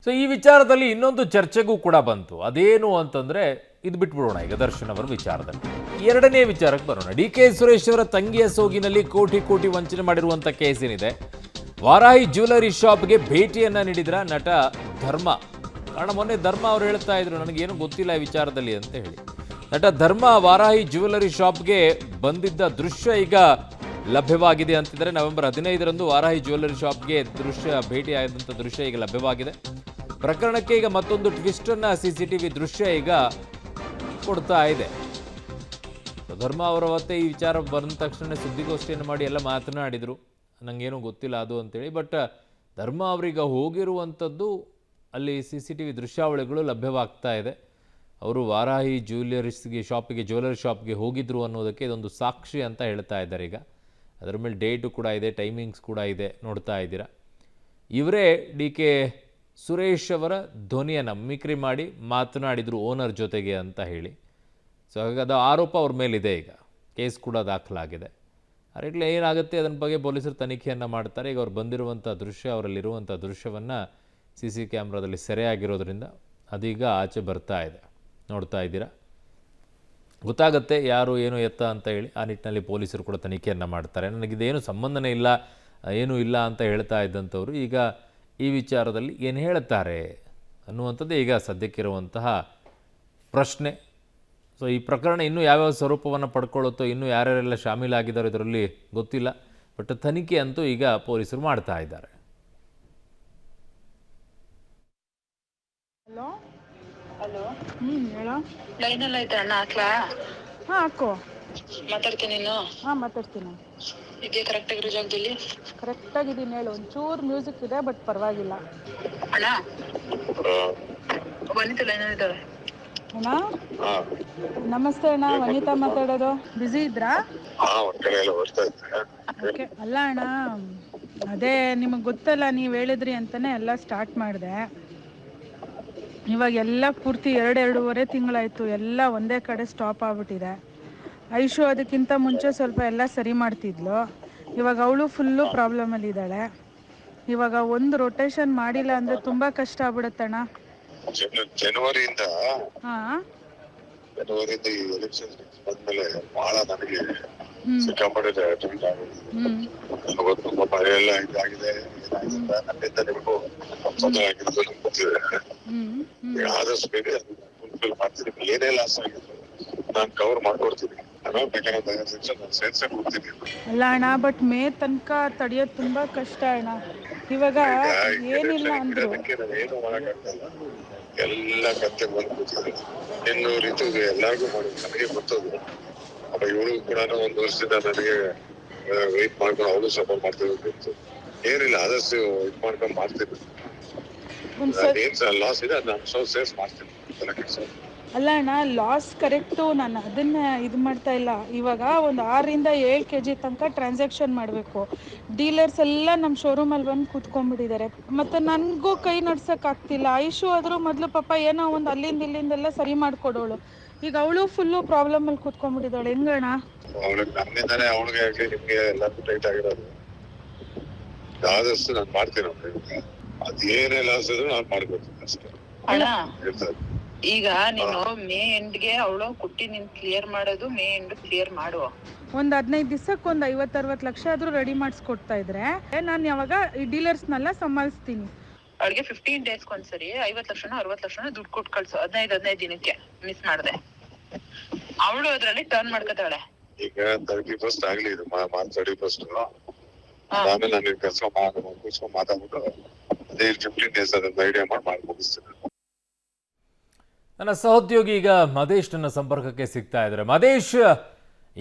So ಈ ವಿಚಾರದಲ್ಲಿ ಇನ್ನೊಂದು ಚರ್ಚೆಗೂ ಕೂಡ ಬಂತು. ಅದೇನು ಅಂತಂದ್ರೆ ಇದು ಬಿಟ್ಬಿಡೋಣ ಈಗ ದರ್ಶನ್ ಅವರ ವಿಚಾರದಲ್ಲಿ. ಎರಡನೇ ವಿಚಾರಕ್ಕೆ ಬರೋಣ. ಡಿ ಕೆ ಸುರೇಶ್ ಅವರ ತಂಗಿಯ ಸೋಗಿನಲ್ಲಿ ಕೋಟಿ ಕೋಟಿ ವಂಚನೆ ಮಾಡಿರುವಂಥ ಕೇಸ್ ಏನಿದೆ, ವಾರಾಹಿ ಜ್ಯುವೆಲರಿ ಶಾಪ್ಗೆ ಭೇಟಿಯನ್ನ ನೀಡಿದ್ರ ನಟ ಧರ್ಮ. ಕಾರಣ ಮೊನ್ನೆ ಧರ್ಮ ಅವರು ಹೇಳ್ತಾ ಇದ್ರು ನನಗೇನು ಗೊತ್ತಿಲ್ಲ ಈ ವಿಚಾರದಲ್ಲಿ ಅಂತ ಹೇಳಿ. ನಟ ಧರ್ಮ ವಾರಾಹಿ ಜ್ಯುವೆಲರಿ ಶಾಪ್ಗೆ ಬಂದಿದ್ದ ದೃಶ್ಯ ಈಗ ಲಭ್ಯವಾಗಿದೆ ಅಂತಿದ್ದಾರೆ. ನವೆಂಬರ್ 15ರಂದು ವಾರಾಹಿ ಜ್ಯುವೆಲರಿ ಶಾಪ್ಗೆ ಭೇಟಿಯಾದಂಥ ದೃಶ್ಯ ಈಗ ಲಭ್ಯವಾಗಿದೆ. ಪ್ರಕರಣಕ್ಕೆ ಈಗ ಮತ್ತೊಂದು ಟ್ವಿಸ್ಟ್ ಅನ್ನ CCTV ದೃಶ್ಯ ಈಗ ಕೊಡ್ತಾ ಇದೆ. ಧರ್ಮ ಅವರ ಅವತ್ತೇ ಈ ವಿಚಾರ ಬಂದ ತಕ್ಷಣ ಸುದ್ದಿಗೋಷ್ಠಿಯನ್ನು ಮಾಡಿ ಎಲ್ಲ ಮಾತನಾಡಿದರು, ನನಗೇನು ಗೊತ್ತಿಲ್ಲ ಅದು ಅಂತೇಳಿ. ಬಟ್ ಧರ್ಮ ಅವರೀಗ ಹೋಗಿರುವಂಥದ್ದು ಅಲ್ಲಿ CCTV ದೃಶ್ಯಾವಳಿಗಳು ಲಭ್ಯವಾಗ್ತಾ ಇದೆ. ಅವರು ವಾರಾಹಿ ಜ್ಯುವೆಲರಿ ಶಾಪ್ಗೆ ಹೋಗಿದ್ರು ಅನ್ನೋದಕ್ಕೆ ಇದೊಂದು ಸಾಕ್ಷಿ ಅಂತ ಹೇಳ್ತಾ ಇದ್ದಾರೆ. ಈಗ ಅದರ ಮೇಲೆ ಡೇಟು ಕೂಡ ಇದೆ, ಟೈಮಿಂಗ್ಸ್ ಕೂಡ ಇದೆ, ನೋಡ್ತಾ ಇದ್ದೀರಾ. ಇವರೇ ಡಿ ಕೆ ಸುರೇಶ್ ಅವರ ಧ್ವನಿಯನ್ನು ಮಿಮಿಕ್ರಿ ಮಾಡಿ ಮಾತನಾಡಿದರು ಓನರ್ ಜೊತೆಗೆ ಅಂತ ಹೇಳಿ. ಸೊ ಹಾಗಾಗಿ ಅದು ಆರೋಪ ಅವ್ರ ಮೇಲಿದೆ. ಈಗ ಕೇಸ್ ಕೂಡ ದಾಖಲಾಗಿದೆ. ಅರೆಗ್ಲೇ ಏನಾಗುತ್ತೆ ಅದನ್ನ ಬಗ್ಗೆ ಪೊಲೀಸರು ತನಿಖೆಯನ್ನು ಮಾಡ್ತಾರೆ. ಈಗ ಅವ್ರು ಬಂದಿರುವಂಥ ದೃಶ್ಯ, ಅವರಲ್ಲಿರುವಂಥ ದೃಶ್ಯವನ್ನು CC ಕ್ಯಾಮ್ರಾದಲ್ಲಿ ಸೆರೆಯಾಗಿರೋದ್ರಿಂದ ಅದೀಗ ಆಚೆ ಬರ್ತಾ ಇದೆ, ನೋಡ್ತಾ ಇದ್ದೀರಾ. ಗೊತ್ತಾಗುತ್ತೆ ಯಾರು ಏನು ಎತ್ತ ಅಂತ ಹೇಳಿ. ಆ ನಿಟ್ಟಿನಲ್ಲಿ ಪೊಲೀಸರು ಕೂಡ ತನಿಖೆಯನ್ನು ಮಾಡ್ತಾರೆ. ನನಗಿದೇನು ಸಂಬಂಧನೇ ಇಲ್ಲ, ಏನೂ ಇಲ್ಲ ಅಂತ ಹೇಳ್ತಾ ಇದ್ದಂಥವ್ರು ಈಗ ಈ ವಿಚಾರದಲ್ಲಿ ಏನು ಹೇಳ್ತಾರೆ ಅನ್ನುವಂಥದ್ದು ಈಗ ಸದ್ಯಕ್ಕಿರುವಂತಹ ಪ್ರಶ್ನೆ. ಸೊ ಈ ಪ್ರಕರಣ ಇನ್ನೂ ಯಾವ್ಯಾವ ಸ್ವರೂಪವನ್ನು ಪಡ್ಕೊಳ್ಳುತ್ತೋ, ಇನ್ನೂ ಯಾರ್ಯಾರೆಲ್ಲ ಶಾಮೀಲಾಗಿದ್ದಾರೋ ಇದರಲ್ಲಿ ಗೊತ್ತಿಲ್ಲ. ಬಟ್ ತನಿಖೆ ಅಂತೂ ಈಗ ಪೊಲೀಸರು ಮಾಡ್ತಾ ಇದ್ದಾರೆ. ಹಲೋ ಹಲೋ, ಹೇಳೋ. ಲೈನಲ್ಲಿ ಐತೆ ಅಣ್ಣ, ಹಾಕ್ಲಾ? ಹಾಂ ಹಾಕೋ. ಮಾತಾಡ್ತೀನಿ ನೀನು. ಹಾಂ ಮಾತಾಡ್ತೀನಿ. ಇದೆಯಾ ಕರೆಕ್ಟ್ ಆಗಿರೋ ಜಾಗದಲ್ಲಿ? ಕರೆಕ್ಟಾಗಿದ್ದೀನಿ ಹೇಳು. ಒಂಚೂರು ಮ್ಯೂಸಿಕ್ ಇದೆ ಬಟ್ ಪರವಾಗಿಲ್ಲ. ಅಣ್ಣ ವನಿತಾ ಲೈನಲ್ಲಿ ಇದ್ದಾಳೆ. ಅಣ್ಣ ನಮಸ್ತೆ ಅಣ್ಣ, ವನಿತಾ ಮಾತಾಡೋದು. ಬ್ಯುಸಿ ಇದ್ರಾ? ಓಕೆ. ಅಲ್ಲ ಅಣ್ಣ, ಅದೇ ನಿಮಗೆ ಗೊತ್ತಲ್ಲ, ನೀವು ಹೇಳಿದ್ರಿ ಅಂತಲೇ ಎಲ್ಲ ಸ್ಟಾರ್ಟ್ ಮಾಡಿದೆ. ಇವಾಗ ಎಲ್ಲ ಪೂರ್ತಿ 2-2.5 ತಿಂಗಳಾಯಿತು. ಎಲ್ಲ ಒಂದೇ ಕಡೆ ಸ್ಟಾಪ್ ಆಗ್ಬಿಟ್ಟಿದೆ. ಐಶು ಅದಕ್ಕಿಂತ ಮುಂಚೆ ಸ್ವಲ್ಪ ಎಲ್ಲ ಸರಿ ಮಾಡ್ತಿದ್ಲು. ಇವಾಗ ಅವಳು ಫುಲ್ಲು ಪ್ರಾಬ್ಲಮಲ್ಲಿದ್ದಾಳೆ. ಇವಾಗ ಒಂದು ರೊಟೇಷನ್ ಮಾಡಿಲ್ಲ ಅಂದರೆ ತುಂಬ ಕಷ್ಟ ಆಗ್ಬಿಡುತ್ತಣ್ಣ. ಜನವರಿಯಿಂದ ಹಾಂ ಈ ಎಲೆಕ್ಷನ್ ಬಂದ್ಮೇಲೆ ಬಹಳ ನನಗೆ ಸಿಕ್ಕಾಪಟ್ಟೆ ಟ್ರೀಟ್ ಆಗಿದೆ. ತುಂಬಾ ಮಳೆ ಎಲ್ಲ ಇದಾಗಿದೆ. ಏನಾಗಿದೆ ನನ್ನಿಂದ ನಿಮಗೂ ತೊಂದರೆ ಆಗಿರೋದು ನಿಮ್ಗೆ ಗೊತ್ತಿದೆ. ಆದಷ್ಟು ಬೇಗ ಫುಲ್ಫಿಲ್ ಮಾಡ್ತೀನಿ. ಏನೇ ಲಾಸ್ ಆಗಿದ್ರು ನಾನು ಕವರ್ ಮಾಡ್ಕೊಡ್ತೀನಿ. ಬೇಕಾದ್ರೆ ನಾನು ಸೇರ್ಸೇ ಕೊಡ್ತೀನಿ. ಅಲ್ಲ ಅಣ್ಣ, ಬಟ್ ಮೇ ತನಕ ತಡೆಯೋದು ತುಂಬ ಕಷ್ಟ ಅಣ್ಣ. ಇವಾಗ ಏನಿಲ್ಲ ಅಂದ್ರು ಏನು ಮಾಡಕ್ಕಾಗಲ್ಲ. ಎಲ್ಲ ಕತ್ತೆ ಬಂದು ಕೂತಿದ್ರು. ಇನ್ನು ಋತುಗೆ ಎಲ್ಲಾರ್ಗು ಮಾಡಿ ನನಗೆ ಗೊತ್ತದು. ಅಪ್ಪ ಇವಳು ಕೂಡ 1 ವರ್ಷದಿಂದ ನನಗೆ ವೆಯ್ಟ್ ಮಾಡ್ಕೊಂಡು ಅವಳು ಸಪೋರ್ಟ್ ಮಾಡ್ತಿರೋದು. ಏನಿಲ್ಲ, ಆದಷ್ಟು ಇದು ಮಾಡ್ಕೊಂಡು ಮಾಡ್ತೀನಿ. ಏನ್ ಲಾಸ್ ಇದೆ ಅದು ನಾನು ಸೇರ್ಸ್ ಮಾಡ್ತೀನಿ. ಅಲ್ಲ ಅಣ್ಣ, ಲಾಸ್ ಕರೆಕ್ಟು. ನಾನು ಅದನ್ನ ಇದು ಮಾಡ್ತಾ ಇಲ್ಲ. ಇವಾಗ ಒಂದು 6-7 kg ತನಕ ಟ್ರಾನ್ಸಾಕ್ಷನ್ ಮಾಡಬೇಕು. ಡೀಲರ್ಸ್ ಎಲ್ಲ ನಮ್ಮ ಶೋರೂಮಲ್ಲಿ ಬಂದು ಕೂತ್ಕೊಂಡ್ಬಿಟ್ಟಿದ್ದಾರೆ. ಮತ್ತು ನನಗೂ ಕೈ ನಡ್ಸೋಕ್ಕಾಗ್ತಿಲ್ಲ. ಐಶು ಆದರೂ ಮೊದಲು ಪಾಪ ಏನೋ ಒಂದು ಅಲ್ಲಿಂದ ಇಲ್ಲಿಂದೆಲ್ಲ ಸರಿ ಮಾಡಿಕೊಡೋಳು. ಈಗ ಅವಳು ಫುಲ್ಲು ಪ್ರಾಬ್ಲಮಲ್ಲಿ ಕೂತ್ಕೊಂಡ್ಬಿಟ್ಟಿದ್ದಾಳೆ. ಹೆಂಗಣ್ಣ? ಅವಳಿಗೆ ನನ್ನಿಂದಾನೆ ಅವಳಿಗೆ ಆಗಲಿ ನಿಮ್ಗೆ ಎಲ್ಲರಿಗೂ ಟೈಟ್ ಆಗಿರೋದು. ಆದಷ್ಟು ನಾನು ಮಾಡ್ತೀನಿ. ಅದೇನೇ ಲಾಸ್ ಇದ್ರು ನಾನು ಮಾಡ್ಕೊಡ್ತೀನಿ ಅಷ್ಟೇ. ಅಣ್ಣ ಹೇಳ್ತಾರೆ ಈಗ ನೀನು ಮೇ ಎಂಡ್ಗೆ ಅವಳು ಕುಟ್ಟಿ ನೀನ್ ಕ್ಲಿಯರ್ ಮಾಡೋದು, ಮೇ ಎಂಡ್ ಕ್ಲಿಯರ್ ಮಾಡು. ಒಂದು 15 ದಿವಸಕ್ಕೆ ಒಂದು 50-60 ಲಕ್ಷ ಆದರೂ ರೆಡಿ ಮಾಡಿಸ್ಕೊಡ್ತಾ ಇದ್ರೆ ನಾನು ಯಾವಾಗ ಈ ಡೀಲರ್ಸ್ನೆಲ್ಲ ಸಂಭಾಳಿಸ್ತೀನಿ. ಅವಳಿಗೆ 15 ಡೇಸ್ಗೆ ಒಂದ್ಸರಿ 50 ಲಕ್ಷನ 60 ಲಕ್ಷನ ದುಡ್ಡು ಕೊಟ್ಟು ಕಳ್ಸು. 15 ದಿನಕ್ಕೆ ಮಿಸ್ ಮಾಡ್ದೆ. ಅವಳು ಅದ್ರಲ್ಲಿ ಟರ್ನ್ ಮಾಡ್ಕೊತಾಳೆ. ಈಗ 31st ಆಗ್ಲಿ, ಇದು ಮಾರ್ಚ್ 31st. ಆಮೇಲೆ ನಾನು ಕೂರ್ಸ್ಕೊಂಡ್ ಮಾತಾಡ್ಬಿಟ್ಟು ಅದೇ 15 ಡೇಸ್ ಅದನ್ನ ಐಡಿಯಾ ಮಾಡಿ ಮುಗಿಸ್ತೀನಿ. ನನ್ನ ಸಹೋದ್ಯೋಗಿ ಈಗ ಮದೇಶ್ ನನ್ನ ಸಂಪರ್ಕಕ್ಕೆ ಸಿಗ್ತಾ ಇದ್ದಾರೆ. ಮದೇಶ್,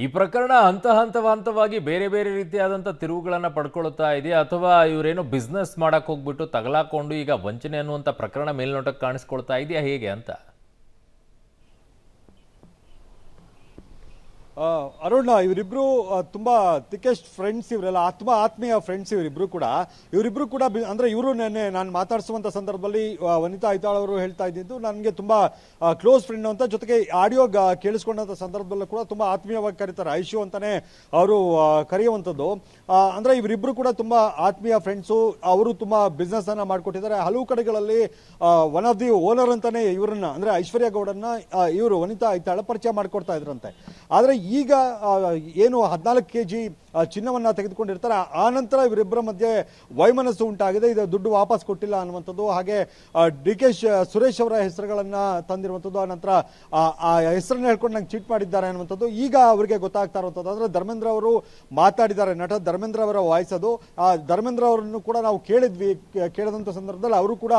ಈ ಪ್ರಕರಣ ಹಂತವಾಗಿ ಬೇರೆ ಬೇರೆ ರೀತಿಯಾದಂಥ ತಿರುವುಗಳನ್ನು ಪಡ್ಕೊಳ್ತಾ ಇದೆಯಾ, ಅಥವಾ ಇವರೇನೋ ಬಿಸ್ನೆಸ್ ಮಾಡಕ್ಕೆ ಹೋಗ್ಬಿಟ್ಟು ತಗಲಾಕೊಂಡು ಈಗ ವಂಚನೆ ಅನ್ನುವಂಥ ಪ್ರಕರಣ ಮೇಲ್ನೋಟಕ್ಕೆ ಕಾಣಿಸ್ಕೊಳ್ತಾ ಇದೆಯಾ, ಹೇಗೆ ಅಂತ? ಅರುಣ್, ಇವರಿಬ್ರು ತುಂಬಾ ಥಿಕೆಸ್ಟ್ ಫ್ರೆಂಡ್ಸ್, ಇವರೆಲ್ಲ ಆತ್ಮೀಯ ಫ್ರೆಂಡ್ಸ್ ಇವರಿಬ್ರು ಕೂಡ ಅಂದ್ರೆ ಇವರು ನೆನ್ನೆ ನಾನು ಮಾತಾಡಿಸುವಂತ ಸಂದರ್ಭದಲ್ಲಿ ವನಿತಾ ಐತಾಳ್ ಅವರು ಹೇಳ್ತಾ ಇದ್ದಿದ್ದು ನನಗೆ ತುಂಬಾ ಕ್ಲೋಸ್ ಫ್ರೆಂಡ್ ಅಂತ, ಜೊತೆಗೆ ಆಡಿಯೋ ಕೇಳಿಸ್ಕೊಂಡಂತ ಸಂದರ್ಭದಲ್ಲೂ ಕೂಡ ತುಂಬಾ ಆತ್ಮೀಯವಾಗಿ ಕರೀತಾರೆ, ಐಶು ಅಂತಾನೆ ಅವರು ಕರೆಯುವಂಥದ್ದು. ಅಂದ್ರೆ ಇವರಿಬ್ರು ಕೂಡ ತುಂಬಾ ಆತ್ಮೀಯ ಫ್ರೆಂಡ್ಸು. ಅವರು ತುಂಬಾ ಬಿಸ್ನೆಸ್ ಅನ್ನ ಮಾಡ್ಕೊಟ್ಟಿದ್ದಾರೆ ಹಲವು ಕಡೆಗಳಲ್ಲಿ. ಒನ್ ಆಫ್ ದಿ ಓನರ್ ಅಂತಾನೆ ಇವರನ್ನ, ಅಂದ್ರೆ ಐಶ್ವರ್ಯ ಗೌಡನ್ನ ಇವರು ವನಿತಾ ಐತಾಳ ಪರಿಚಯ ಮಾಡ್ಕೊಡ್ತಾ ಇದ್ರಂತೆ. ಆದ್ರೆ ಈಗ ಏನು 14 kg ಚಿನ್ನವನ್ನ ತೆಗೆದುಕೊಂಡಿರ್ತಾರೆ, ಆ ನಂತರ ಇವರಿಬ್ಬರ ಮಧ್ಯೆ ವೈಮನಸ್ಸು ಉಂಟಾಗಿದೆ. ಇದು ದುಡ್ಡು ವಾಪಸ್ ಕೊಟ್ಟಿಲ್ಲ ಅನ್ನುವಂಥದ್ದು, ಹಾಗೆ DK ಸುರೇಶ್ ಅವರ ಹೆಸರುಗಳನ್ನ ತಂದಿರುವಂಥದ್ದು, ಆ ನಂತರ ಆ ಹೆಸರನ್ನ ಹೇಳ್ಕೊಂಡು ನಂಗೆ ಚೀಟ್ ಮಾಡಿದ್ದಾರೆ ಅನ್ನುವಂಥದ್ದು ಈಗ ಅವರಿಗೆ ಗೊತ್ತಾಗ್ತಾ ಇರುವಂಥದ್ದು. ಅಂದ್ರೆ ಧರ್ಮೇಂದ್ರ ಅವರು ಮಾತಾಡಿದ್ದಾರೆ, ನಟ ಧರ್ಮೇಂದ್ರ ಅವರ ವಾಯ್ಸ್ ಅದು. ಧರ್ಮೇಂದ್ರ ಅವರನ್ನು ಕೂಡ ನಾವು ಕೇಳಿದಂಥ ಸಂದರ್ಭದಲ್ಲಿ ಅವರು ಕೂಡ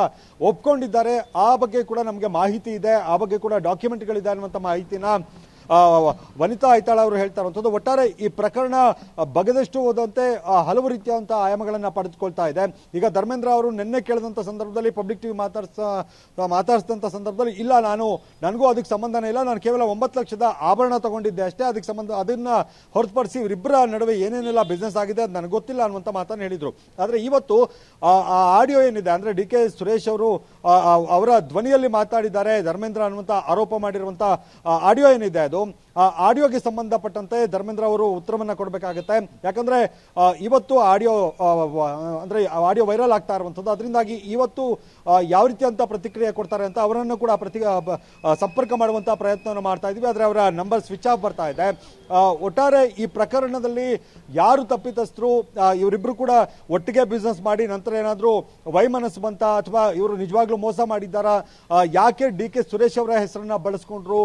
ಒಪ್ಕೊಂಡಿದ್ದಾರೆ. ಆ ಬಗ್ಗೆ ಕೂಡ ನಮಗೆ ಮಾಹಿತಿ ಇದೆ, ಆ ಬಗ್ಗೆ ಕೂಡ ಡಾಕ್ಯುಮೆಂಟ್ಗಳಿದೆ ಅನ್ನುವಂಥ ಮಾಹಿತಿನ ವನಿತಾ ಐತಾಳ್ ಅವರು ಹೇಳ್ತಾ ಇರುವಂಥದ್ದು. ಒಟ್ಟಾರೆ ಈ ಪ್ರಕರಣ ಬಗೆದಷ್ಟು ಹೋದಂತೆ ಹಲವು ರೀತಿಯಾದಂಥ ಆಯಾಮಗಳನ್ನು ಪಡೆದುಕೊಳ್ತಾ ಇದೆ. ಈಗ ಧರ್ಮೇಂದ್ರ ಅವರು ನಿನ್ನೆ ಕೇಳಿದಂಥ ಸಂದರ್ಭದಲ್ಲಿ ಪಬ್ಲಿಕ್ ಟಿವಿ ಮಾತಾಡಿಸಿದಂಥ ಸಂದರ್ಭದಲ್ಲಿ ಇಲ್ಲ, ನನಗೂ ಅದಕ್ಕೆ ಸಂಬಂಧನೇ ಇಲ್ಲ, ನಾನು ಕೇವಲ 9 ಲಕ್ಷದ ಆಭರಣ ತಗೊಂಡಿದ್ದೆ ಅಷ್ಟೇ, ಅದಕ್ಕೆ ಸಂಬಂಧ ಅದನ್ನ ಹೊರತುಪಡಿಸಿ ಇವರಿಬ್ಬರ ನಡುವೆ ಏನೇನೆಲ್ಲ ಬಿಸ್ನೆಸ್ ಆಗಿದೆ ಅದು ನನಗೆ ಗೊತ್ತಿಲ್ಲ ಅನ್ನುವಂಥ ಮಾತನ್ನು ಹೇಳಿದರು. ಆದರೆ ಇವತ್ತು ಆ ಆಡಿಯೋ ಏನಿದೆ, ಅಂದರೆ DK ಸುರೇಶ್ ಅವರು ಅವರ ಧ್ವನಿಯಲ್ಲಿ ಮಾತಾಡಿದ್ದಾರೆ ಧರ್ಮೇಂದ್ರ ಅನ್ನುವಂಥ ಆರೋಪ ಮಾಡಿರುವಂಥ ಆಡಿಯೋ ಏನಿದೆ ಅದು, ಆ ಆಡಿಯೋಗೆ ಸಂಬಂಧಪಟ್ಟಂತೆ ಧರ್ಮೇಂದ್ರ ಅವರು ಉತ್ತರವನ್ನ ಕೊಡಬೇಕಾಗುತ್ತೆ. ಯಾಕಂದ್ರೆ ಇವತ್ತು ಆಡಿಯೋ ಅಂದ್ರೆ ಆಡಿಯೋ ವೈರಲ್ ಆಗ್ತಾ ಇರುವಂಥದ್ದು, ಅದರಿಂದಾಗಿ ಇವತ್ತು ಯಾವ ರೀತಿಯಂತ ಪ್ರತಿಕ್ರಿಯೆ ಕೊಡ್ತಾರೆ ಅಂತ ಅವರನ್ನು ಕೂಡ ಸಂಪರ್ಕ ಮಾಡುವಂತ ಪ್ರಯತ್ನವನ್ನು ಮಾಡ್ತಾ ಇದೀವಿ. ಆದರೆ ಅವರ ನಂಬರ್ ಸ್ವಿಚ್ ಆಫ್ ಬರ್ತಾ ಇದೆ. ಒಟ್ಟಾರೆ ಈ ಪ್ರಕರಣದಲ್ಲಿ ಯಾರು ತಪ್ಪಿತಸ್ಥರು, ಇವರಿಬ್ರು ಕೂಡ ಒಟ್ಟಿಗೆ ಬಿಸ್ನೆಸ್ ಮಾಡಿ ನಂತರ ಏನಾದರೂ ವೈಮನಸ್ಸು ಬಂತ, ಅಥವಾ ಇವರು ನಿಜವಾಗ್ಲೂ ಮೋಸ ಮಾಡಿದ್ದಾರಾ, ಯಾಕೆ DK ಸುರೇಶ್ ಅವರ ಹೆಸರನ್ನ ಬಳಸ್ಕೊಂಡ್ರು,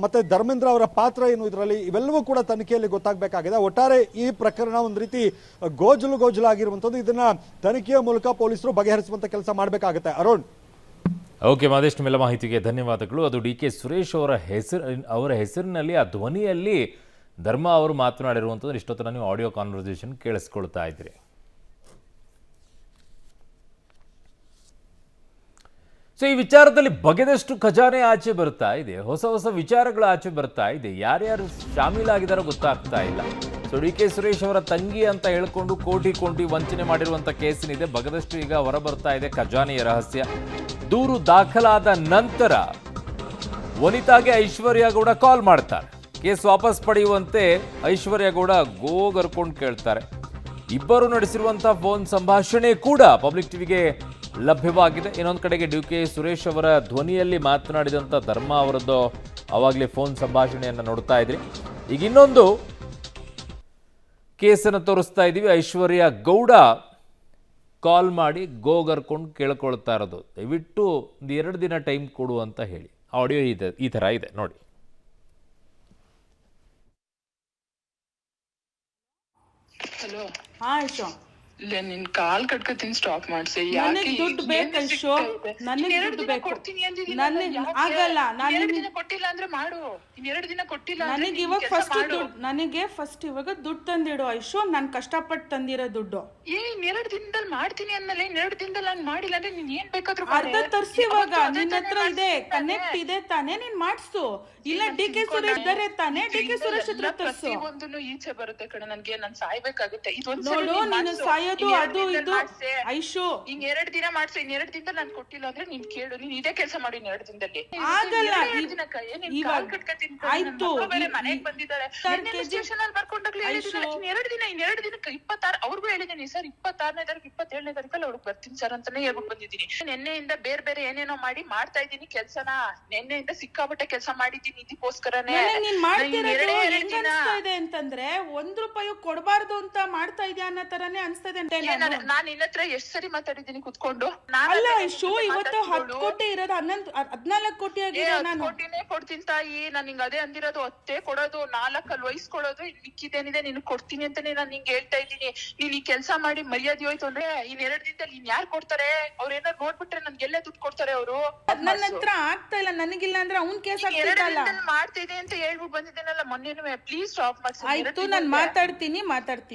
ಮತ್ತೆ ಧರ್ಮೇಂದ್ರ ಅವರ ಪಾತ್ರ ಏನು ಇದರಲ್ಲಿ, ಇವೆಲ್ಲವೂ ಕೂಡ ತನಿಖೆಯಲ್ಲಿ ಗೊತ್ತಾಗಬೇಕಾಗಿದೆ. ಒಟ್ಟಾರೆ ಈ ಪ್ರಕರಣ ಒಂದು ರೀತಿ ಗೋಜಲಾಗಿರುವಂಥದ್ದು. ಇದನ್ನ ತನಿಖೆಯ ಮೂಲಕ ಪೊಲೀಸರು ಬಗೆಹರಿಸುವಂತ ಕೆಲಸ ಮಾಡಬೇಕಾಗುತ್ತೆ. ಅರುಣ್. ಓಕೆ, ಮಾದೇಶ್ ಮೇಲೆ ಮಾಹಿತಿಗೆ ಧನ್ಯವಾದಗಳು. ಅದು DK ಸುರೇಶ್ ಅವರ ಹೆಸರಿನಲ್ಲಿ ಆ ಧ್ವನಿಯಲ್ಲಿ ಧರ್ಮ ಅವರು ಮಾತನಾಡಿರುವಂಥದ್ದು ಇಷ್ಟೊತ್ತು ನೀವು ಆಡಿಯೋ ಕಾನ್ವರ್ಸೇಷನ್ ಕೇಳಿಸ್ಕೊಳ್ತಾ ಇದ್ದೀರಿ. ಸೊ ಈ ವಿಚಾರದಲ್ಲಿ ಬಗೆದಷ್ಟು ಖಜಾನೆ ಆಚೆ ಬರ್ತಾ ಇದೆ, ಹೊಸ ವಿಚಾರಗಳು ಆಚೆ ಬರ್ತಾ ಇದೆ, ಯಾರ್ಯಾರು ಶಾಮೀಲಾಗಿದ್ದಾರೋ ಗೊತ್ತಾಗ್ತಾ ಇಲ್ಲ. ಸೊ DK ಸುರೇಶ್ ಅವರ ತಂಗಿ ಅಂತ ಹೇಳ್ಕೊಂಡು ಕೋಟಿ ವಂಚನೆ ಮಾಡಿರುವಂಥ ಕೇಸಿನಿದೆ, ಬಗೆದಷ್ಟು ಈಗ ಹೊರಬರ್ತಾ ಇದೆ ಖಜಾನೆಯ ರಹಸ್ಯ. ದೂರು ದಾಖಲಾದ ನಂತರ ವನಿತಾಗೆ ಐಶ್ವರ್ಯ ಗೌಡ ಕಾಲ್ ಮಾಡ್ತಾರೆ, ಕೇಸ್ ವಾಪಸ್ ಪಡೆಯುವಂತೆ ಐಶ್ವರ್ಯ ಗೌಡ ಗೋಗರ್ಕೊಂಡು ಕೇಳ್ತಾರೆ. ಇಬ್ಬರು ನಡೆಸಿರುವಂಥ ಫೋನ್ ಸಂಭಾಷಣೆ ಕೂಡ ಪಬ್ಲಿಕ್ ಟಿವಿಗೆ ಲಭ್ಯವಾಗಿದೆ. ಇನ್ನೊಂದು ಕಡೆಗೆ DK ಸುರೇಶ್ ಅವರ ಧ್ವನಿಯಲ್ಲಿ ಮಾತನಾಡಿದಂಥ ಧರ್ಮ ಅವರದ್ದು ಆವಾಗಲೇ ಫೋನ್ ಸಂಭಾಷಣೆಯನ್ನು ನೋಡ್ತಾ ಇದ್ರಿ. ಈಗ ಇನ್ನೊಂದು ಕೇಸನ್ನು ತೋರಿಸ್ತಾ ಇದ್ದೀವಿ. ಐಶ್ವರ್ಯ ಗೌಡ ಕಾಲ್ ಮಾಡಿ ಗೋಗರ್ಕೊಂಡು ಕೇಳ್ಕೊಳ್ತಾ ಇರೋದು, ದಯವಿಟ್ಟು ಒಂದು 2 ದಿನ ಟೈಮ್ ಕೊಡು ಅಂತ ಹೇಳಿ. ಆಡಿಯೋ ಈ ಥರ ಇದೆ ನೋಡಿ. ಹಲೋ, ಆಯ್ತು, ಇಲ್ಲ ನಿನ್ ಕಾಲ್ ಕಟ್ಕೊತೀನಿ, ಸ್ಟಾಪ್ ಮಾಡ್ಸಿ. ನನಗೆ ದುಡ್ಡು ಬೇಕು ಐಶು, ನನಗೆ ದುಡ್ಡು ಬೇಕು. ನನಗೆ ಆಗಲ್ಲ, ನಾನು ಕೊಟ್ಟಿಲ್ಲ ಅಂದ್ರೆ ಮಾಡು. 2 ದಿನ ಕೊಟ್ಟಿಲ್ಲ ನನಗೆ ಇವಾಗ ಫಸ್ಟ್ ಇವಾಗ ದುಡ್ಡು ತಂದಿಡು ಐಶು, ನಾನು ಕಷ್ಟಪಟ್ಟು ತಂದಿರೋ ದುಡ್ಡು. 2 ದಿನದಲ್ಲಿ ಮಾಡ್ತೀನಿ ಅನ್ನಲ್ಲ, 2 ದಿನದಲ್ಲಿ ನಾನು ಮಾಡಿಲ್ಲ ಅಂದ್ರೆ ನೀನ್ ಏನ್ ಬೇಕಾದ್ರೂ ಅರ್ಧ ತರ್ಸಿ. ಇವಾಗ ನಿನ್ನ ಹತ್ರ ಇದೆ, ಕನೆಕ್ಟ್ ಇದೆ ತಾನೇ, ನೀನ್ ಮಾಡ್ಸು. ಇಲ್ಲ DK ಸುರೇಶ್ ಇದ್ದಾರೆ ತಾನೇ, DK ಸುರೇಶ್ ಹತ್ರ ತರ್ಸು. ಒಂದನ್ನು ಈಚೆ ಬರುತ್ತೆ ಕಣ, ನನ್ಗೆ ನಾನ್ ಸಾಯ್ಬೇಕಾಗುತ್ತೆ. ನೋಡು, ನೀನು ಸಾಯೋದು ಅದು ಇದು ಐಶು. 2 ದಿನ ಮಾಡ್ಸು, 2 ದಿನದಲ್ಲಿ ನಾನು ಕೊಟ್ಟಿಲ್ಲ ಅಂದ್ರೆ ನೀನ್ ಕೇಳು, ನೀನ್ ಇದೇ ಕೆಲಸ ಮಾಡಿ 2 ದಿನದಲ್ಲಿ. ಆಗಲ್ಲ, ಆಯ್ತು. ಮನೆಗ್ ಬಂದಿದ್ದಾರೆ, ಸ್ಟೇಷನ್ ಅಲ್ಲಿ ಬರ್ಕೊಂಡಾಗ್ಲೂ ಹೇಳಿದ್ರೆ 2 ದಿನಕ್ಕೆ 26 ಅವ್ರಿಗೂ ಹೇಳಿದೀನಿ ಸರ್, 26ನೇ ತಾರೀಕು 27ನೇ ತಾರೀಕಲ್ಲಿ ಅವ್ರಿಗೆ ಬರ್ತೀನಿ ಸರ್ ಅಂತಾನೆ ಹೇಳ್ಬಿಟ್ಟು ಬಂದಿದ್ದೀನಿ. ನಿನ್ನೆಯಿಂದ ಬೇರೆ ಏನೇನೋ ಮಾಡ್ತಾ ಇದ್ದೀನಿ ಕೆಲ್ಸನ. ನಿನ್ನೆಯಿಂದ ಸಿಕ್ಕಾಪಟ್ಟೆ ಕೆಲಸ ಮಾಡಿದ್ದೀನಿ ಇದಕ್ಕೋಸ್ಕರನೇ. ನೀನ್ ಮಾಡ್ತಿರೋದು ಹೆಂಗ್ ಅನ್ಸ್ತಾ ಇದೆ ಅಂತಂದ್ರೆ, 1 ರೂಪಾಯಿ ಕೊಡಬಾರ್ದು ಅಂತ ಮಾಡ್ತಾ ಇದೆಯಾ ಅನ್ನೋ ತರಾನೇ ಅನ್ಸ್ತಾ ಇದೆ. ನಾನ್ ನಿನ್ನ ಹತ್ರ ಎಷ್ಟ್ ಸರಿ ಮಾತಾಡಿದ್ದೀನಿ ಕುತ್ಕೊಂಡು. ಅಲ್ಲ ಐಶು, ಇವತ್ತು 10 ಕೋಟಿ ಇರೋದು 14 ಕೋಟಿ ಆಗಿದೆ. ನಾನು ಕೋಟಿನೇ ಕೊಡ್ತೀನಿ ತಾಯಿ, ನಾನ್ ನಿಂಗೆ ಅದೇ ಅಂದಿರೋದು. 10 ಕೊಡೋದು, 4 ಅಲ್ಲಿ ವಹಿಸ್ಕೊಡೋದು, ಮಿಕ್ಕಿದೇನಿದೆ ನಿನ್ ಕೊಡ್ತೀನಿ ಅಂತಾನೆ ನಾನ್ ನಿಂಗೆ ಹೇಳ್ತಾ ಇದ್ದೀನಿ. ನೀನ್ ಈ ಕೆಲಸ ಮಾಡಿ ಮರ್ಯಾದೆ ಹೋಯ್ತು ಅಂದ್ರೆ 2 ದಿನದಲ್ಲಿ ನೀನ್ ಯಾರು ಕೊಡ್ತಾರೆ? ಅವ್ರ ಏನಾರು ನೋಡ್ಬಿಟ್ರೆ ನನ್ಗೆಲ್ಲೇ ದುಡ್ಡು ಕೊಡ್ತಾರೆ ಅವರು. ನನ್ನ ಹತ್ರ ಆಗ್ತಾ ಇಲ್ಲ, ನನಗಿಲ್ಲ ಅಂದ್ರೆ ಅವ್ನ್ ಕೇಸ್ ಆಗ್ತಿಲ್ಲ. ಮಾಡ್ತಿದೆ ಅಂತ ಹೇಳ್ಬಿಟ್ಟು ಬಂದಿದ್ದೇನಲ್ಲ ಮೊನ್ನೆನೂ. ಪ್ಲೀಸ್ ಸ್ಟಾಪ್ ಮಾಡ್ಸಿ. ಆಯ್ತು, ನಾನು ಮಾತಾಡ್ತೀನಿ.